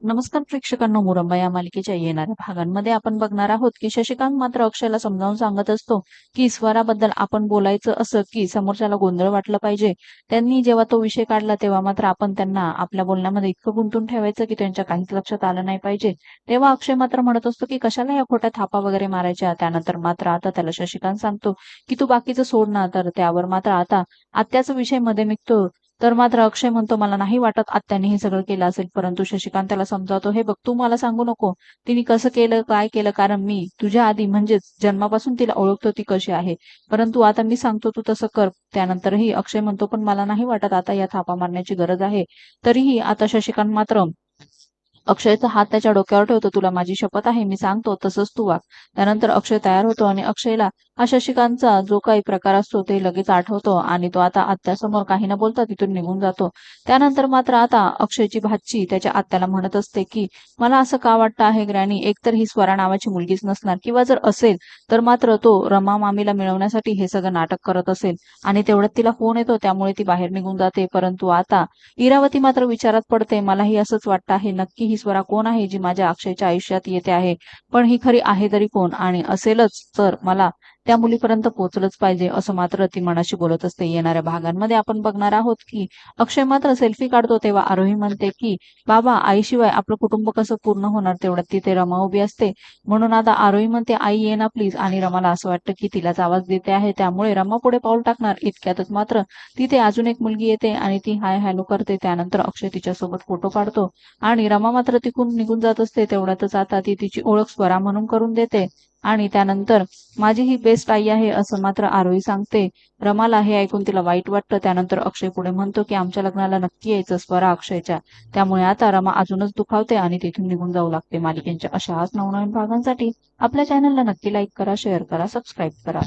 नमस्कार प्रेक्षकांनो, मुरंबा या मालिकेच्या येणाऱ्या भागांमध्ये आपण बघणार आहोत की शशिकांत मात्र अक्षयला समजावून सांगत असतो की स्वराबद्दल आपण बोलायचं असं की समोरच्याला गोंधळ वाटलं पाहिजे. त्यांनी जेव्हा तो विषय काढला तेव्हा मात्र आपण त्यांना आपल्या बोलण्यामध्ये इतकं गुंतून ठेवायचं की त्यांच्या काहीच लक्षात आलं नाही पाहिजे. तेव्हा अक्षय मात्र म्हणत असतो की कशाला या खोट्या थापा वगैरे मारायच्या. त्यानंतर मात्र आता त्याला शशिकांत सांगतो की तू बाकीचं सोड ना. तर त्यावर मात्र आता आत्याचा विषय मध्ये निघतो. तर मात्र अक्षय म्हणतो, मला नाही वाटत आत्याने हे सगळं केलं असेल. परंतु शशिकांत त्याला समजावतो, हे बघ तू मला सांगू नको तिने कसं केलं काय केलं, कारण मी तुझ्या आधी म्हणजेच जन्मापासून तिला ओळखतो ती कशी आहे. परंतु आता मी सांगतो तू तसं कर. त्यानंतरही अक्षय म्हणतो, पण मला नाही वाटत आता या थापा मारण्याची गरज आहे. तरीही आता शशिकांत मात्र अक्षयचा हात त्याच्या डोक्यावर ठेवतो. तुला माझी शपथ आहे, मी सांगतो तसंच तू वाग. त्यानंतर अक्षय तयार होतो आणि अक्षयला हा शशिकांतचा जो काही प्रकार असतो ते लगेच आठवतो आणि तो आता आत्यासमोर काही न बोलता तिथून निघून जातो. त्यानंतर मात्र आता अक्षयची भाची त्याच्या आत्याला म्हणत असते की मला असं का वाटतं आहे ग्रॅनी, एकतर ही स्वरा नावाची मुलगीच नसणार, किंवा जर असेल तर मात्र तो रमा मामीला मिळवण्यासाठी हे सगळं नाटक करत असेल. आणि तेवढ्यात तिला फोन येतो, त्यामुळे ती बाहेर निघून जाते. परंतु आता इरावती मात्र विचारात पडते. मलाही असंच वाटतं आहे, नक्की ही स्वरा कोण आहे जी माझ्या अक्षयच्या आयुष्यात येते आहे. पण ही खरी आहे तरी कोण, आणि असेलच तर मला त्या मुलीपर्यंत पोहोचलंच पाहिजे, असं मात्र ती मनाशी बोलत असते. येणाऱ्या भागांमध्ये आपण बघणार आहोत की अक्षय मात्र सेल्फी काढतो तेव्हा आरोही म्हणते की बाबा, आईशिवाय आपलं कुटुंब कसं पूर्ण होणार. तेवढ्यात तिथे रमा उभी असते. म्हणून आता आरोही म्हणते, आई ये ना प्लीज. आणि रमाला असं वाटतं की तिलाच आवाज देते आहे, त्यामुळे रमा पुढे पाऊल टाकणार. इतक्यातच मात्र तिथे अजून एक मुलगी येते आणि ती हाय हॅलो करते. त्यानंतर अक्षय तिच्यासोबत फोटो काढतो आणि रमा मात्र तिकडून निघून जात असते. तेवढ्यातच आता ती तिची ओळख स्वरा म्हणून करून देते. आणि त्यानंतर माझी ही बेस्ट आई आहे असं मात्र आरोही सांगते. रमाला हे ऐकून तिला वाईट वाटतं. त्यानंतर अक्षय पुढे म्हणतो की आमच्या लग्नाला नक्की यायचं स्वरा अक्षयच्या. त्यामुळे आता रमा अजूनच दुखावते आणि तिथून निघून जाऊ लागते. मालिकेच्या अशाच नवनवीन भागांसाठी आपल्या चॅनलला नक्की लाईक करा, शेअर करा, सबस्क्राईब करा.